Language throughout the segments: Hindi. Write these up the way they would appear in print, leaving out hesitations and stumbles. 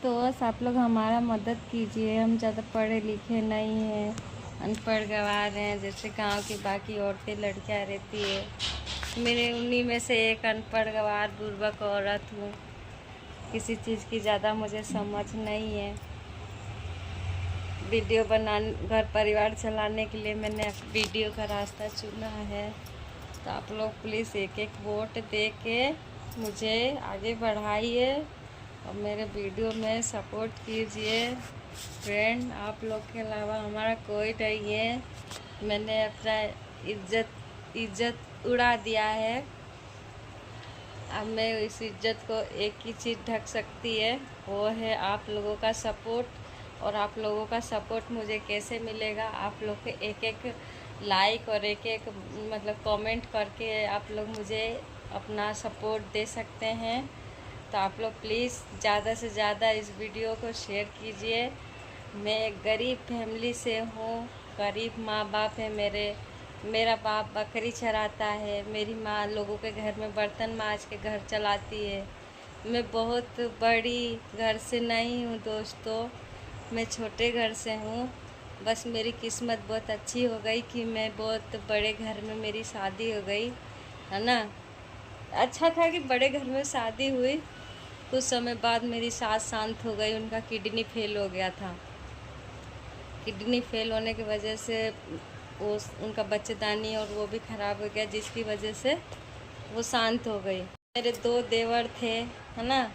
दोस्त, आप लोग हमारा मदद कीजिए। हम ज़्यादा पढ़े लिखे नहीं हैं, अनपढ़ गंवार हैं, जैसे गांव की बाकी औरतें लड़कियां रहती है। मेरे उन्हीं में से एक अनपढ़ गंवार बुर्बक औरत हूँ। किसी चीज़ की ज़्यादा मुझे समझ नहीं है। वीडियो बनाने, घर परिवार चलाने के लिए मैंने वीडियो का रास्ता चुना है। तो आप लोग प्लीज़ एक एक वोट दे के मुझे आगे बढ़ाइए और मेरे वीडियो में सपोर्ट कीजिए। फ्रेंड, आप लोग के अलावा हमारा कोई नहीं है। मैंने अपना इज्जत उड़ा दिया है। अब मैं इस इज्जत को एक ही चीज़ ढक सकती है, वो है आप लोगों का सपोर्ट। और आप लोगों का सपोर्ट मुझे कैसे मिलेगा? आप लोग के एक एक लाइक और एक एक मतलब कमेंट करके आप लोग मुझे अपना सपोर्ट दे सकते हैं। तो आप लोग प्लीज़ ज़्यादा से ज़्यादा इस वीडियो को शेयर कीजिए। मैं एक गरीब फैमिली से हूँ, गरीब माँ बाप है मेरा बाप बकरी चराता है, मेरी माँ लोगों के घर में बर्तन मांज के घर चलाती है। मैं बहुत बड़ी घर से नहीं हूँ दोस्तों, मैं छोटे घर से हूँ। बस मेरी किस्मत बहुत अच्छी हो गई कि मैं बहुत बड़े घर में मेरी शादी हो गई, है ना। अच्छा था कि बड़े घर में शादी हुई। कुछ समय बाद मेरी सास शांत हो गई, उनका किडनी फेल हो गया था। किडनी फेल होने की वजह से वो उनका बच्चेदानी और वो भी ख़राब हो गया, जिसकी वजह से वो शांत हो गई। मेरे 2 देवर थे, है ना।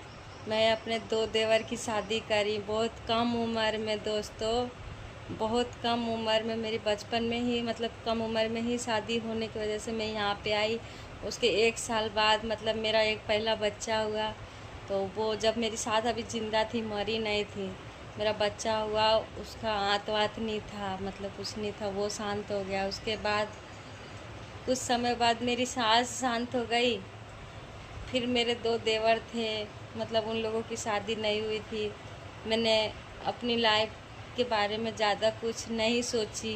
मैं अपने 2 देवर की शादी करी बहुत कम उम्र में दोस्तों, बहुत कम उम्र में। मेरी बचपन में ही मतलब कम उम्र में ही शादी होने की वजह से मैं यहाँ पे आई। उसके 1 साल बाद मतलब मेरा एक पहला बच्चा हुआ। तो वो जब मेरी सास अभी ज़िंदा थी, मरी नहीं थी, मेरा बच्चा हुआ, उसका आंत वात नहीं था, मतलब कुछ नहीं था, वो शांत हो गया। उसके बाद कुछ समय बाद मेरी सास शांत हो गई। फिर मेरे 2 देवर थे, मतलब उन लोगों की शादी नहीं हुई थी। मैंने अपनी लाइफ के बारे में ज़्यादा कुछ नहीं सोची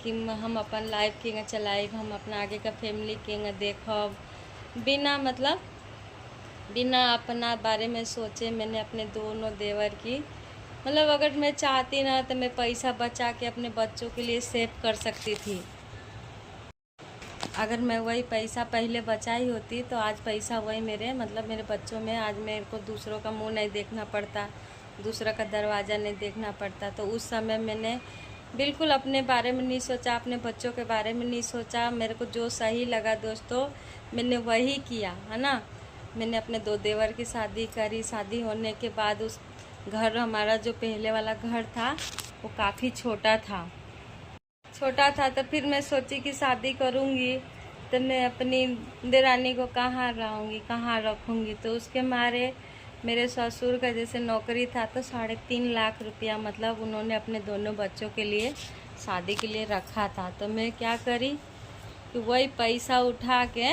कि हम अपन लाइफ केंगे चलाए, हम अपना आगे का फैमिली केंगे देखब, बिना अपना बारे में सोचे मैंने अपने दोनों देवर की मतलब अगर मैं चाहती ना तो मैं पैसा बचा के अपने बच्चों के लिए सेव कर सकती थी। अगर मैं वही पैसा पहले बचाई होती तो आज पैसा वही मेरे बच्चों में, आज मेरे को दूसरों का मुंह नहीं देखना पड़ता, दूसरा का दरवाज़ा नहीं देखना पड़ता। तो उस समय मैंने बिल्कुल अपने बारे में नहीं सोचा, अपने बच्चों के बारे में नहीं सोचा। मेरे को जो सही लगा दोस्तों मैंने वही किया, है ना। मैंने अपने 2 देवर की शादी करी। शादी होने के बाद उस घर, हमारा जो पहले वाला घर था वो काफ़ी छोटा था। तो फिर मैं सोची कि शादी करूँगी तो मैं अपनी देरानी को कहाँ रहूँगी, कहाँ रखूँगी। तो उसके मारे मेरे ससुर का जैसे नौकरी था तो 3.5 लाख रुपया मतलब उन्होंने अपने दोनों बच्चों के लिए शादी के लिए रखा था। तो मैं क्या करी कि वही पैसा उठा के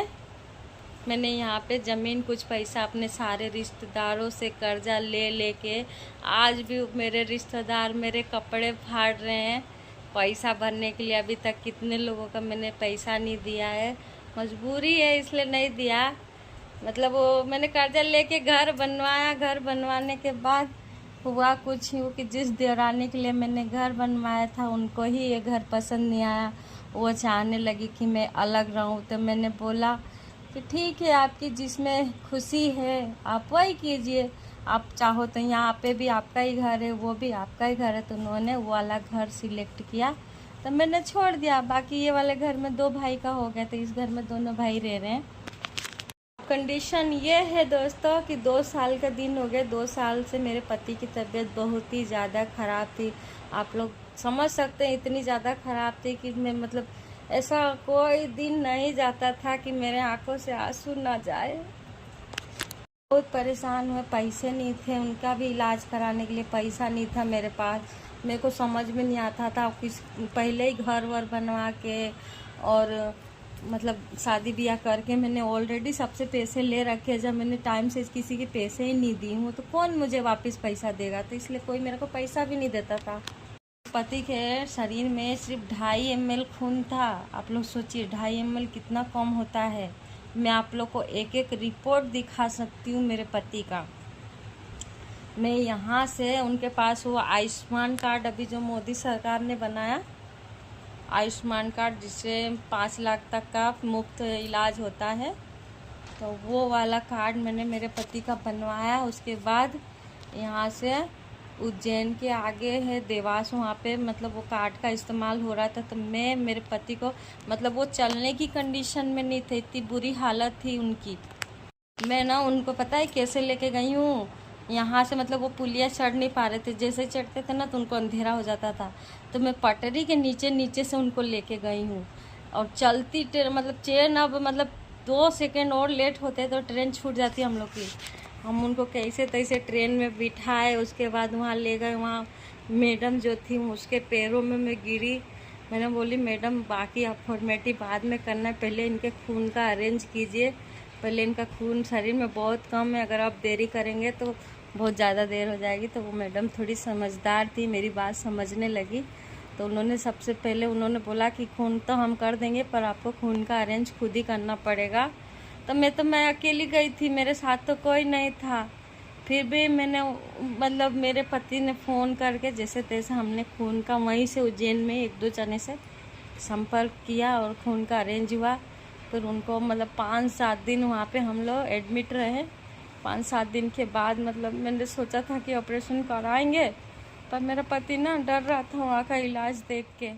मैंने यहाँ पे ज़मीन, कुछ पैसा अपने सारे रिश्तेदारों से कर्जा ले के, आज भी मेरे रिश्तेदार मेरे कपड़े फाड़ रहे हैं पैसा भरने के लिए। अभी तक कितने लोगों का मैंने पैसा नहीं दिया है, मजबूरी है इसलिए नहीं दिया। मतलब वो मैंने कर्जा लेके घर बनवाया। घर बनवाने के बाद हुआ कुछ यूँ कि जिस देवरानी के लिए मैंने घर बनवाया था उनको ही ये घर पसंद नहीं आया। वो चाहने लगी कि मैं अलग रहूं। तो मैंने बोला कि ठीक है, आपकी जिसमें खुशी है आप वही कीजिए। आप चाहो तो यहाँ पे भी आपका ही घर है, वो भी आपका ही घर है। तो उन्होंने वो वाला घर सिलेक्ट किया तो मैंने छोड़ दिया। बाकी ये वाले घर में 2 भाई का हो गया, तो इस घर में दोनों भाई रह रहे हैं। कंडीशन ये है दोस्तों कि 2 साल का दिन हो गए। 2 साल से मेरे पति की तबीयत बहुत ही ज़्यादा ख़राब थी। आप लोग समझ सकते हैं, इतनी ज़्यादा ख़राब थी कि मैं मतलब ऐसा कोई दिन नहीं जाता था कि मेरे आंखों से आंसू ना जाए। बहुत परेशान हुए, पैसे नहीं थे, उनका भी इलाज कराने के लिए पैसा नहीं था मेरे पास। मेरे को समझ में नहीं आता था किस, पहले ही घर वर बनवा के और मतलब शादी ब्याह करके मैंने ऑलरेडी सबसे पैसे ले रखे। जब मैंने टाइम से किसी के पैसे ही नहीं दी हूँ तो कौन मुझे वापस पैसा देगा। तो इसलिए कोई मेरे को पैसा भी नहीं देता था। पति के शरीर में सिर्फ 2.5 ml खून था। आप लोग सोचिए 2.5 ml कितना कम होता है। मैं आप लोग को एक एक रिपोर्ट दिखा सकती हूँ मेरे पति का। मैं यहाँ से उनके पास वो आयुष्मान कार्ड अभी जो मोदी सरकार ने बनाया, आयुष्मान कार्ड जिससे 5 लाख तक का मुफ्त इलाज होता है, तो वो वाला कार्ड मैंने मेरे पति का बनवाया। उसके बाद यहाँ से उज्जैन के आगे है देवास, वहाँ पे मतलब वो कार्ड का इस्तेमाल हो रहा था। तो मैं मेरे पति को मतलब वो चलने की कंडीशन में नहीं थे, इतनी बुरी हालत थी उनकी। मैं ना उनको पता है कैसे लेके गई हूँ यहाँ से, मतलब वो पुलिया चढ़ नहीं पा रहे थे, जैसे चढ़ते थे ना तो उनको अंधेरा हो जाता था, तो मैं पटरी के नीचे नीचे से उनको लेके गई हूँ। और चलती ट्रेन मतलब ट्रेन अब मतलब 2 सेकंड और लेट होते तो ट्रेन छूट जाती हम लोग की। हम उनको कैसे तैसे ट्रेन में बिठाए, उसके बाद वहाँ ले गए। वहाँ मैडम जो थी उसके पैरों में मैं गिरी। मैंने बोली मैडम बाकी आप फॉर्मेलिटी बाद में करना है, पहले इनके खून का अरेंज कीजिए, पहले इनका खून शरीर में बहुत कम है, अगर आप देरी करेंगे तो बहुत ज़्यादा देर हो जाएगी। तो वो मैडम थोड़ी समझदार थी, मेरी बात समझने लगी। तो उन्होंने सबसे पहले उन्होंने बोला कि खून तो हम कर देंगे पर आपको खून का अरेंज खुद ही करना पड़ेगा। तो मैं अकेली गई थी, मेरे साथ तो कोई नहीं था। फिर भी मैंने मतलब मेरे पति ने फ़ोन करके जैसे तैसे हमने खून का वहीं से उज्जैन में 1-2 जने से संपर्क किया और खून का अरेंज हुआ। फिर उनको मतलब 5-7 दिन वहाँ पे हम लोग एडमिट रहे। 5-7 दिन के बाद मतलब मैंने सोचा था कि ऑपरेशन कराएंगे, पर मेरा पति ना डर रहा था वहाँ का इलाज देख के।